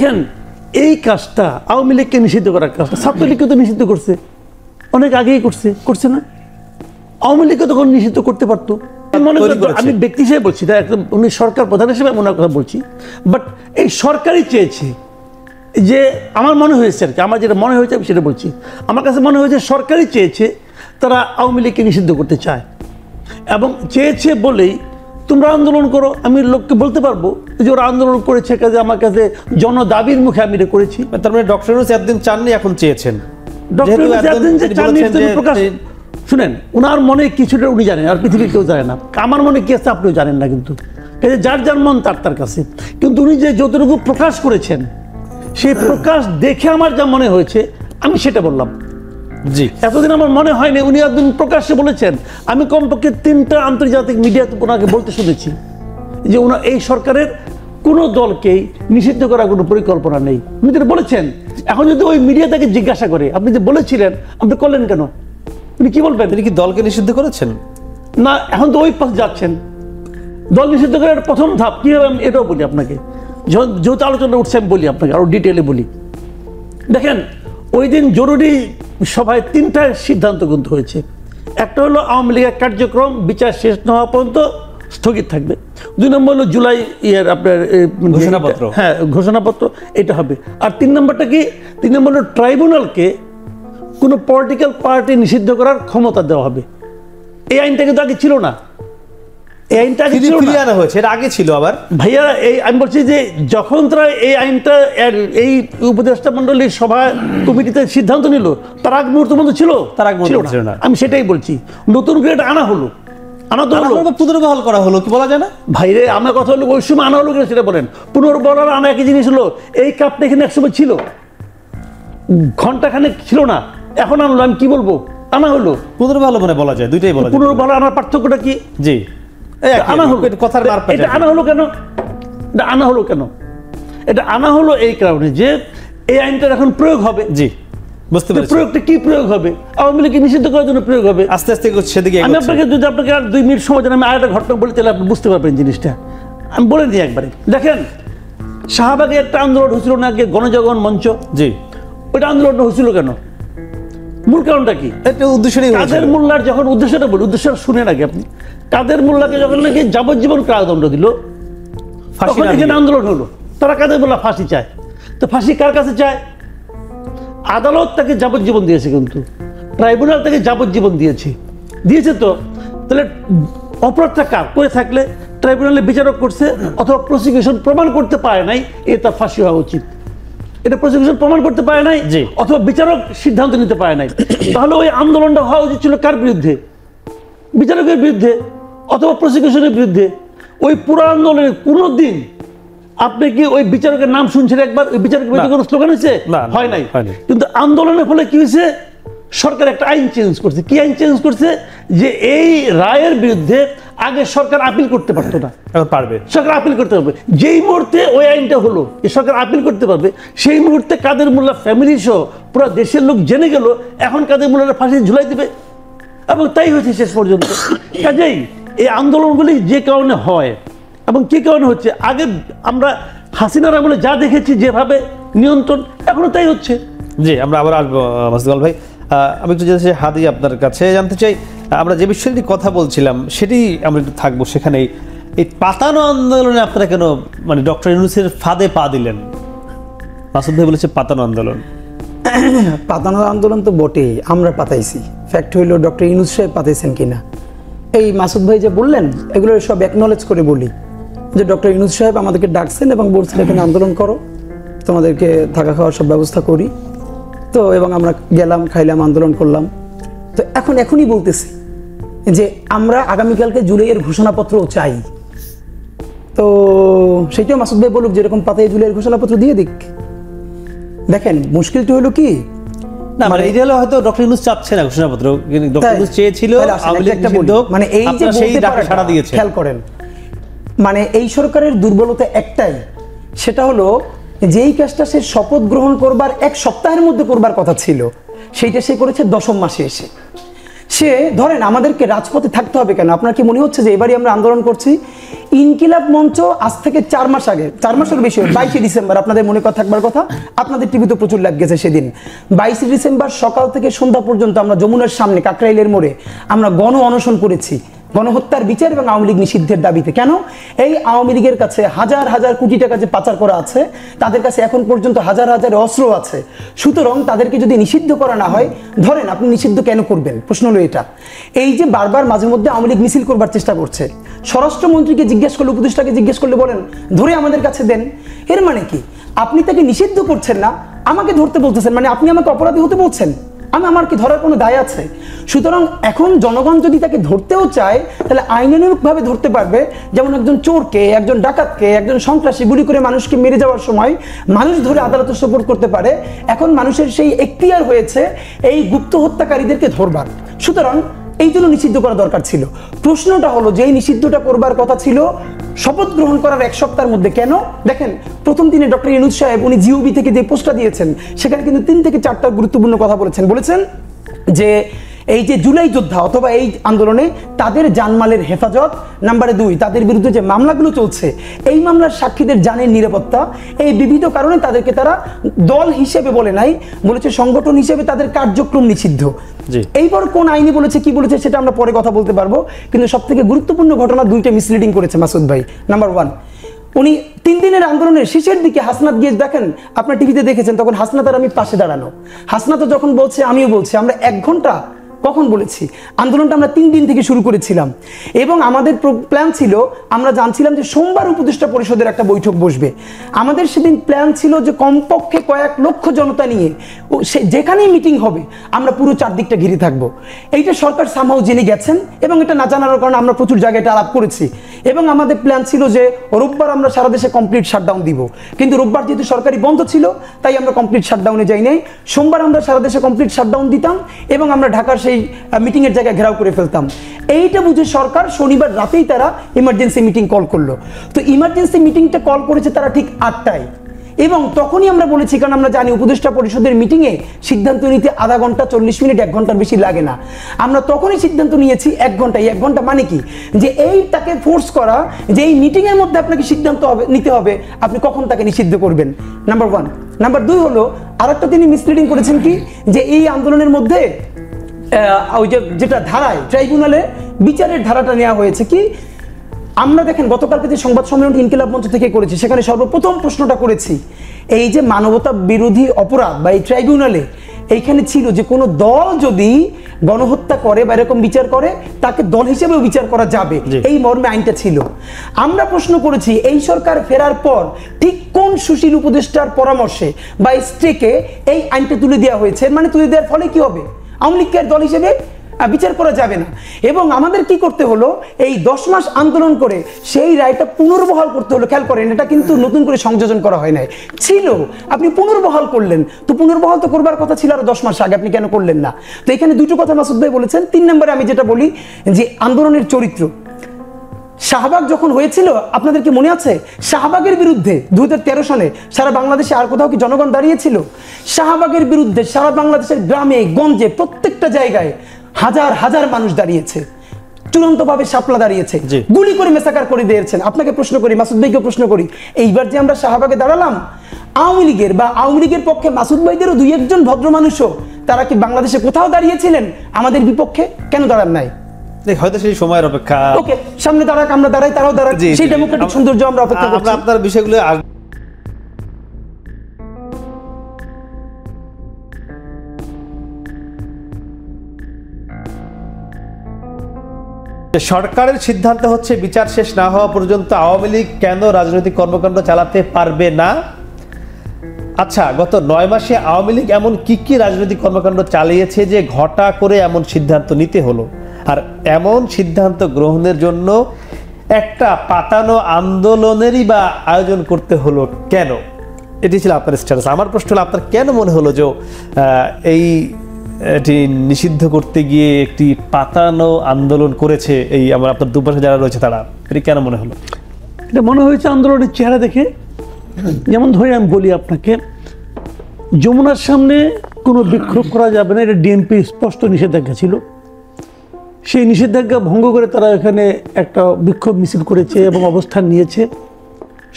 দেখেন এই কাজটা আওয়ামী লীগকে নিষিদ্ধ করার কাজটা ছাত্রলীগকে তো নিষিদ্ধ করছে, অনেক আগেই করছে না? আওয়ামী লীগকে তখন নিষিদ্ধ করতে পারতো। আমি ব্যক্তি হিসেবে বলছি, একদম উনি সরকার প্রধান হিসেবে ওনার কথা বলছি, বাট এই সরকারই চেয়েছে যে, আমার মনে হয়েছে আর কি, আমার যেটা মনে হয়েছে আমি সেটা বলছি, আমার কাছে মনে হয়েছে সরকারই চেয়েছে তারা আওয়ামী লীগকে নিষিদ্ধ করতে চায়, এবং চেয়েছে বলেই তোমরা আন্দোলন করো। আমি লোককে বলতে পারবো যে ওরা আন্দোলন করেছে, কাজে আমার কাছে জনদাবির মুখে আমি এটা করেছি। তার মানে ডক্টর ইউনূস এতদিন চাননি, এখন চেয়েছেন। ডক্টর ইউনূস এতদিন যে চাননি প্রকাশ, শুনেন ওনার মনে কিছুটা উনি জানেন, আর পৃথিবীর কেউ জানে না। আমার মনে কি আছে আপনিও জানেন না, কিন্তু যার যার মন তার কাছে। কিন্তু উনি যে যতটুকু প্রকাশ করেছেন, সেই প্রকাশ দেখে আমার যা মনে হয়েছে আমি সেটা বললাম। জি, এতদিন আমার মনে হয়নি উনি একদিন প্রকাশ্যে বলেছেন। আমি কমপক্ষে 3টা আন্তর্জাতিক মিডিয়াতে ওনাকে বলতে শুনেছি যে ওনার এই সরকারের কোনো দলকেই নিষিদ্ধ করার কোনো পরিকল্পনা নেই, উনি যেটা বলেছেন। এখন যদি ওই মিডিয়া তাকে জিজ্ঞাসা করে আপনি যে বলেছিলেন আপনি করলেন কেন, উনি কি বলবেন? তিনি কি দলকে নিষিদ্ধ করেছেন? না, এখন তো ওই পথে যাচ্ছেন। দল নিষিদ্ধ করার প্রথম ধাপ কি হবে আমি এটাও বলি আপনাকে, যেহেতু আলোচনা উঠছে আমি বলি আপনাকে, আরো ডিটেলে বলি। দেখেন ওই দিন জরুরি সভায় 3টা সিদ্ধান্ত কিন্তু হয়েছে। একটা হলো আওয়ামী লীগের কার্যক্রম বিচার শেষ না হওয়া পর্যন্ত স্থগিত থাকবে। 2 নম্বর হলো জুলাই আপনার ঘোষণাপত্র, হ্যাঁ ঘোষণাপত্র, এটা হবে। আর 3 নম্বরটা কি? 3 নম্বর হলো ট্রাইব্যুনালকে কোনো পলিটিক্যাল পার্টি নিষিদ্ধ করার ক্ষমতা দেওয়া হবে। এই আইনটা কিন্তু আগে ছিল না, এই আইনটা আগে ছিল না, আনা হয়েছে, এর আগে ছিল। আবার ভাইয়া এই আমি বলছি যে যখন তারা এই আইনটা এই উপদেষ্টা মণ্ডলীর সভা কমিটিতে সিদ্ধান্ত নিল, তার আগ মুহূর্ত পর্যন্ত ছিল, তার আগ মুহূর্ত ছিল না। আমি সেটাই বলছি, নতুন করে এটা আনা হলো, পুনর্বহাল করা হলো, কি বলা যায় না ভাইরে? আমার কথা হলো ওই সময় আনা হলো কিনা সেটা বলেন। পুনর্বহাল আনা একই জিনিস হলো। এই কাপটা এখানে একসময় ছিল, ঘন্টাখানেক ছিল না, এখন আনলো, আমি কি বলবো? আনা হলো। পুনর্বহাল মানে বলা যায়, দুইটাই বলা যায়। পুনর্বহাল আনার পার্থক্যটা কি? জি, আনা হলো, কথার এটা আনা হলো কেন? এটা আনা হলো কেন? এটা আনা হলো এই কারণে যে এই আইনটার এখন প্রয়োগ হবে। জি, বুঝতে পেরেছি। প্রয়োগটা কি প্রয়োগ হবে? আওয়ামী লীগকে নিষিদ্ধ করার জন্য প্রয়োগ হবে। আস্তে আস্তে সেদিকে আমি আপনাকে যদি আপনাকে আর 2 মিনিট সময় দেন, আমি আরেকটা ঘটনা বলি, তাহলে আপনি বুঝতে পারবেন জিনিসটা। আমি বলে দিই একবারে। দেখেন শাহবাগে একটা আন্দোলন হয়েছিল না, গণজাগরণ মঞ্চ। জি, ওইটা আন্দোলনটা হয়েছিল কেন? মূল কারণটা কি? একটা উদ্দেশ্য, কাদের মোল্লার যখন উদ্দেশ্যটা বলি, উদ্দেশ্যটা শুনে নাকি আপনি? কাদের মোল্লাকে যখন নাকি যাবজ্জীবন কারাদণ্ড দিল, তখন এখানে আন্দোলন হলো। তারা কাদের মোল্লা ফাঁসি চায়। তো ফাঁসি কার কাছে চায়? আদালত তাকে যাবজ্জীবন দিয়েছে, কিন্তু ট্রাইব্যুনাল তাকে যাবজ্জীবন দিয়েছে। তো তাহলে অপরাধটা কার করে থাকলে ট্রাইব্যুনালে বিচারক করছে, অথবা প্রসিকিউশন প্রমাণ করতে পারে নাই, তার ফাঁসি হওয়া উচিত। এটা প্রসিকিউশন প্রমাণ করতে পারে নাই, অথবা বিচারক সিদ্ধান্ত নিতে পারে নাই, তাহলে ওই আন্দোলনটা হওয়া উচিত ছিল কার বিরুদ্ধে? বিচারকের বিরুদ্ধে অথবা প্রসিকিউশনের বিরুদ্ধে। ওই পুরো আন্দোলনের কোনো দিন আপনি কি ওই বিচারকের নাম শুনছেন একবার? ওই বিচারকের বিরুদ্ধে কোনো স্লোগান হয়েছে? হয় নাই। কিন্তু আন্দোলনের ফলে কি হয়েছে? সরকার একটা আইন চেঞ্জ করছে। কি আইন চেঞ্জ করছে? যে এই রায়ের বিরুদ্ধে আগে সরকার আপিল করতে পারতো না, এখন পারবে। সরকার আপিল করতে পারবে। যেই মুহূর্তে ওই আইনটা হলো যে সরকার আপিল করতে পারবে, সেই মুহূর্তে কাদের মোল্লা ফ্যামিলি সহ পুরো দেশের লোক জেনে গেল এখন কাদের মোল্লার ফাঁসি ঝুলাই দিবে, এবং তাই হয়েছে শেষ পর্যন্ত। কাজেই এই আন্দোলনগুলি যে কারণে হয় এবং কি কারণে হচ্ছে, আগে আমরা হাসিনার আমলে যা দেখেছি যেভাবে নিয়ন্ত্রণ, এখনো তাই হচ্ছে। জি, আমরা আবার আসবো মাসুদ ভাই। আমি একটু যেতে চাই হাদি, আপনার কাছে জানতে চাই, আমরা যে বিষয়টি কথা বলছিলাম সেটি আমরা একটু থাকবো সেখানেই। এই পাতানো আন্দোলনে আপনারা কেন মানে ডক্টর ইউনূসের ফাঁদে পা দিলেন? মাসুদ ভাই বলেছে পাতানো আন্দোলন। পাতানো আন্দোলন তো বটেই, আমরা পাতাইছি। ফ্যাক্ট হইল ডক্টর ইউনূস সাহেব পাতাইছেন কিনা, এই মাসুদ ভাই যে বললেন এগুলো সব অ্যাকনলেজ করে বলি যে ডক্টর ইউনূস সাহেব আমাদেরকে ডাকছেন এবং বলছেন এখানে আন্দোলন করো, তোমাদেরকে থাকা খাওয়ার সব ব্যবস্থা করি। তো এবং আমরা গেলাম, খাইলাম, আন্দোলন করলাম। তো এখনই বলতেছি যে আমরা আগামীকালকে জুলাইয়ের ঘোষণাপত্র চাই। তো সেটাও মাসুদ ভাই বলুক যেরকম পাতায় জুলাইয়ের ঘোষণাপত্র দিয়ে দিক। দেখেন মুশকিলটা হলো কি, না মানে এই হলো হয়তো ডক্টর ইউনূস চাচ্ছে না ঘোষণাপত্র, ডক্টর ইউনূস চেয়েছিল, মানে এই যে সেই ডাকে সাড়া দিয়েছে। খেয়াল করেন, মানে এই সরকারের দুর্বলতা একটাই, সেটা হলো যেই কাজটা সে শপথ গ্রহণ করবার 1 সপ্তাহের মধ্যে করবার কথা ছিল, সেইটা সে করেছে 10ম মাসে এসে। সে ধরেন আমাদেরকে রাজপথে থাকতে হবে কেন? আপনার কি মনে হচ্ছে যে এবারই আমরা আন্দোলন করছি ইনকিলাব মঞ্চ আজ থেকে 4 মাস আগে, 4 মাসের বেশি, 22শে ডিসেম্বর, আপনাদের মনে থাকবার কথা, আপনাদের টিভিতে প্রচুর লাগ গেছে সেদিন। 22শে ডিসেম্বর সকাল থেকে সন্ধ্যা পর্যন্ত আমরা যমুনার সামনে কাকরাইলের মোড়ে আমরা গণ অনশন করেছি গণহত্যার বিচার এবং আওয়ামী লীগ নিষিদ্ধের দাবিতে। কেন? এই আওয়ামী লীগের কাছে হাজার হাজার কোটি টাকা যে পাচার করা আছে, তাদের কাছে এখন পর্যন্ত হাজার হাজার অস্ত্র আছে। সুতরাং তাদেরকে যদি নিষিদ্ধ করা না হয়, ধরেন আপনি নিষিদ্ধ কেন করবেন? প্রশ্ন হলো এটা। এই যে বারবার মাঝে মধ্যে আওয়ামী লীগ মিছিল করবার চেষ্টা করছে, স্বরাষ্ট্রমন্ত্রীকে জিজ্ঞেস করলে, উপদেষ্টাকে জিজ্ঞেস করলে বলেন ধরে আমাদের কাছে দেন। এর মানে কি? আপনি তাকে নিষিদ্ধ করছেন না, আমাকে ধরতে বলতেছেন, মানে আপনি আমাকে অপরাধী হতে বলছেন। আমার কি ধরার কোনো দায় আছে? সুতরাং এখন জনগণ যদি তাকে ধরতেও চায়, তাহলে আইনানুগভাবে ধরতে পারবে। যেমন একজন চোরকে, একজন ডাকাতকে, একজন সন্ত্রাসী গুলি করে মানুষকে মেরে যাওয়ার সময় মানুষ ধরে আদালতে সোপর্দ করতে পারে, এখন মানুষের সেই এখতিয়ার হয়েছে এই গুপ্ত হত্যাকারীদেরকে ধরবার। সুতরাং এই জন্য নিষিদ্ধ করা দরকার ছিল। প্রশ্নটা হলো যে এই নিষিদ্ধটা করবার কথা ছিল শপথ গ্রহণ করার 1 সপ্তাহের মধ্যে, কেন? দেখেন প্রথম দিনে ডক্টর ইউনূস সাহেব উনি জিওবি থেকে যে পোস্টটা দিয়েছেন, সেখানে কিন্তু 3 থেকে 4টা গুরুত্বপূর্ণ কথা বলেছেন যে এই যে জুলাই যোদ্ধা অথবা এই আন্দোলনে তাদের জানমালের হেফাজত, নাম্বারে 2 তাদের বিরুদ্ধে যে মামলাগুলো চলছে, এই মামলার সাক্ষীদের জানের নিরাপত্তা, এই বিবিধ কারণে তাদেরকে তারা দল হিসেবে বলে নাই, বলেছে সংগঠন হিসেবে তাদের কার্যক্রম নিষিদ্ধ। এইবার কোন আইনি বলেছে, কি বলেছে সেটা আমরা পরে কথা বলতে পারবো, কিন্তু সবথেকে গুরুত্বপূর্ণ ঘটনা 2টা মিসলিডিং করেছে মাসুদ ভাই। নাম্বার 1, উনি 3 দিনের আন্দোলনের শেষের দিকে হাসনাত গিয়ে দেখেন, আপনার টিভিতে দেখেছেন, তখন হাসনাত আর আমি পাশে দাঁড়ানো। হাসনাত যখন বলছে আমিও বলছি, আমরা 1 ঘন্টা কখন বলেছি, আন্দোলনটা আমরা 3 দিন থেকে শুরু করেছিলাম এবং আমাদের প্ল্যান ছিল, আমরা জানছিলাম যে সোমবার উপদেষ্টা পরিষদের একটা বৈঠক বসবে। আমাদের সেদিন প্ল্যান ছিল যে কমপক্ষে কয়েক লক্ষ জনতা নিয়ে যেখানেই মিটিং হবে আমরা পুরো চারদিকটা ঘিরে থাকবো। এইটা সরকার সামহাও জেনে গেছেন এবং এটা না জানার কারণে আমরা প্রচুর জায়গায় এটা আলাপ করেছি এবং আমাদের প্ল্যান ছিল যে রোববার আমরা সারা দেশে কমপ্লিট শাটডাউন দিব, কিন্তু রোববার যেহেতু সরকারি বন্ধ ছিল তাই আমরা কমপ্লিট শাটডাউনে যাই নাই। সোমবার আমরা সারা দেশে কমপ্লিট শাটডাউন দিতাম এবং আমরা ঢাকার সেই মিটিং এর জায়গায় ঘেরাও করে ফেলতাম। এইটা বুঝে সরকার শনিবার রাতেই তারা ইমার্জেন্সি মিটিং কল করলো। তো ইমার্জেন্সি মিটিংটা কল করেছে তারা ঠিক 8টায় এবং তখনই আমরা বলেছি, কারণ আমরা জানি উপদেষ্টা পরিষদের মিটিংয়ে সিদ্ধান্ত নিতে আধা ঘন্টা 40 মিনিট 1 ঘন্টার বেশি লাগে না। আমরা তখনই সিদ্ধান্ত নিয়েছি 1 ঘন্টায়। 1 ঘন্টা মানে কি? যে এইটাকে ফোর্স করা যে এই মিটিং এর মধ্যে আপনাকে সিদ্ধান্ত নিতে হবে আপনি কখন তাকে নিষিদ্ধ করবেন, নাম্বার 1। নাম্বার 2 হলো আরেকটা তিনি মিসলিডিং করেছেন কি, যে এই আন্দোলনের মধ্যে ওই যেটা ধারায় ট্রাইব্যুনালে বিচারের ধারাটা নেওয়া হয়েছে কি, আমরা দেখেন গতকালকে যে সংবাদ সম্মেলন ইনকিলাব মঞ্চ থেকে করেছি, সেখানে সর্বপ্রথম প্রশ্নটা করেছি এই যে মানবতা বিরোধী অপরাধ বা এই ট্রাইব্যুনালে এইখানে ছিল যে কোনো দল যদি গণহত্যা করে বা এরকম বিচার করে তাকে দল হিসেবেও বিচার করা যাবে, এই মর্মে আইনটা ছিল। আমরা প্রশ্ন করেছি এই সরকার ফেরার পর ঠিক কোন সুশীল উপদেষ্টার পরামর্শে বা স্টেকে এই আইনটা তুলে দেওয়া হয়েছে, মানে তুলে দেওয়ার ফলে কি হবে, আওয়ামী লীগকে দল হিসেবে বিচার করা যাবে না। এবং আমাদের কি করতে হলো, এই 10 মাস আন্দোলন করে সেই রায়টা পুনর্বহাল করতে হলো। খেয়াল করেন, এটা কিন্তু নতুন করে সংযোজন করা হয় নাই, ছিল, আপনি পুনর্বহাল করলেন। তো পুনর্বহাল তো করবার কথা ছিল আরো 10 মাস আগে, আপনি কেন করলেন না? তো এখানে 2টো কথা মাসুদ ভাই বলেছেন। 3 নম্বরে আমি যেটা বলি যে আন্দোলনের চরিত্র, শাহবাগ যখন হয়েছিল আপনাদের কি মনে আছে? শাহবাগের বিরুদ্ধে 2013 সনে সারা বাংলাদেশে আর কোথাও কি জনগণ দাঁড়িয়েছিল? শাহবাগের বিরুদ্ধে সারা বাংলাদেশের গ্রামে গঞ্জে প্রত্যেকটা জায়গায় হাজার হাজার মানুষ দাঁড়িয়েছে, চূড়ান্তভাবে শাপলা দাঁড়িয়েছে, গুলি করে মেসাকার করে দিয়েছেন। আপনাকে প্রশ্ন করি, মাসুদ ভাইকে প্রশ্ন করি, এইবার যে আমরা শাহবাগে দাঁড়ালাম, আওয়ামী লীগের বা আওয়ামী লীগের পক্ষে মাসুদ ভাইদেরও 2-1 জন ভদ্র মানুষও তারা কি বাংলাদেশে কোথাও দাঁড়িয়েছিলেন আমাদের বিপক্ষে? কেন দাঁড়ান নাই? হয়তো সেই সময়ের অপেক্ষা। ওকে, সামনে দাঁড়াক, আমরা দাঁড়াই, তারাও দাঁড়াক, সেই ডেমোক্রেটিক সৌন্দর্য আমরা অপেক্ষা করছি। আমরা আপনার বিষয়গুলো সরকারের সিদ্ধান্ত হচ্ছে বিচার শেষ না হওয়া পর্যন্ত আওয়ামী লীগ কেন রাজনৈতিক কর্মকাণ্ড চালাতে পারবে না। আচ্ছা, গত 9 মাসে আওয়ামী লীগ এমন কি রাজনৈতিক কর্মকাণ্ড চালিয়েছে যে ঘটা করে এমন সিদ্ধান্ত নিতে হলো, আর এমন সিদ্ধান্ত গ্রহণের জন্য একটা পাতানো আন্দোলনেরই বা আয়োজন করতে হলো কেন? এটি ছিল আপনার স্ট্যাটাস। আমার প্রশ্ন হলো, আপনার কেন মনে হলো যে এটি নিষিদ্ধ করতে গিয়ে একটি পাতানো আন্দোলন করেছে এই আপনার দুপাশে যারা রয়েছে তারা, এটি কেন মনে হলো? এটা মনে হয়েছে আন্দোলনের চেহারা দেখে। যেমন ধরে আমি বলি আপনাকে, যমুনার সামনে কোনো বিক্ষোভ করা যাবে না, এটা ডিএমপি স্পষ্ট নিষেধাজ্ঞা ছিল। সেই নিষেধাজ্ঞা ভঙ্গ করে তারা এখানে একটা বিক্ষোভ মিছিল করেছে এবং অবস্থান নিয়েছে।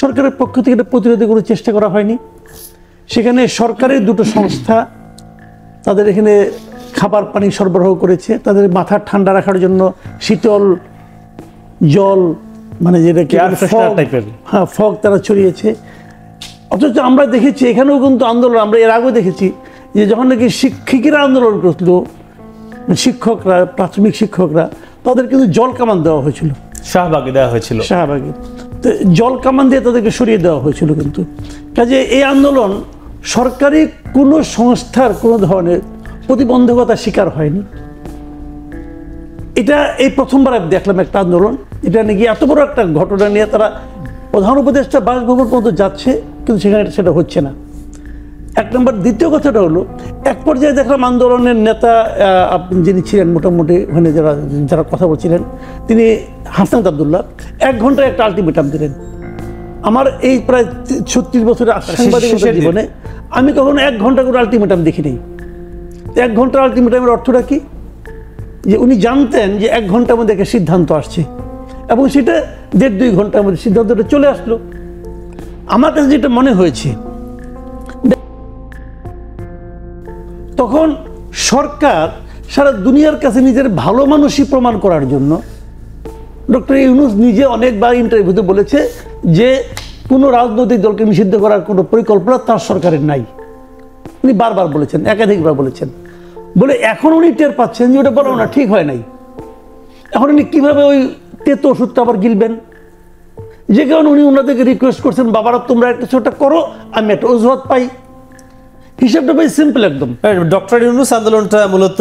সরকারের পক্ষ থেকে এটা প্রতিরোধের কোনো চেষ্টা করা হয়নি। সেখানে সরকারের দুটো সংস্থা তাদের এখানে খাবার পানি সরবরাহ করেছে, তাদের মাথা ঠান্ডা রাখার জন্য শীতল জল, মানে যেটা কি টাইপের, হ্যাঁ, ফগ তারা ছড়িয়েছে। অথচ আমরা দেখেছি এখানেও কিন্তু আন্দোলন, আমরা এর আগেও দেখেছি যে যখন নাকি শিক্ষিকেরা আন্দোলন করছিল, শিক্ষকরা, প্রাথমিক শিক্ষকরা, তাদের কিন্তু জল কামান দেওয়া হয়েছিল, শাহবাগে দেওয়া হয়েছিল, শাহবাগে। তো জল কামান দিয়ে তাদেরকে সরিয়ে দেওয়া হয়েছিল। কিন্তু কাজে এই আন্দোলন সরকারি কোনো সংস্থার কোনো ধরনের প্রতিবন্ধকতার শিকার হয়নি। এটা এই প্রথমবার আমি দেখলাম একটা আন্দোলন, এটা নাকি এত বড় একটা ঘটনা নিয়ে তারা প্রধান উপদেষ্টা বাসভবন পর্যন্ত যাচ্ছে, কিন্তু সেখানে সেটা হচ্ছে না। এক নম্বর। দ্বিতীয় কথাটা হলো, এক পর্যায়ে দেখলাম আন্দোলনের নেতা যিনি ছিলেন মোটামুটি ওখানে যারা কথা বলছিলেন, তিনি হাসনাত আব্দুল্লাহ 1 ঘন্টায় একটা আলটিমেটাম দিলেন। আমার এই প্রায় 36 বছরের সাংবাদিকতার জীবনে আমি কখনো 1 ঘন্টা করে আলটিমেটাম দেখিনি। 1 ঘন্টার আলটিমেটামের অর্থটা কি? যে উনি জানতেন যে 1 ঘন্টার মধ্যে একটা সিদ্ধান্ত আসছে, এবং সেটা 1.5-2 ঘন্টার মধ্যে সিদ্ধান্তটা চলে আসলো। আমার কাছে যেটা মনে হয়েছে, তখন সরকার সারা দুনিয়ার কাছে নিজের ভালো মানুষই প্রমাণ করার জন্য ডক্টর ইউনূস নিজে অনেকবার ইন্টারভিউতে বলেছে যে কোনো রাজনৈতিক দলকে নিষিদ্ধ করার কোনো পরিকল্পনা তার সরকারের নাই। উনি বারবার বলেছেন, একাধিকবার বলেছেন। বলে এখন উনি টের পাচ্ছেন যে ওটা বলা না ঠিক হয় নাই। এখন উনি কীভাবে ওই তেতো ওষুধটা আবার গিলবেন? যে কারণে উনি ওনাদেরকে রিকোয়েস্ট করছেন, বাবারা তোমরা একটা ছোটটা করো, আমি একটা অজুহাত পাই। হিসাবটা ভাই সিম্পল একদম। ডক্টর ইউনূস আন্দোলনটা মূলত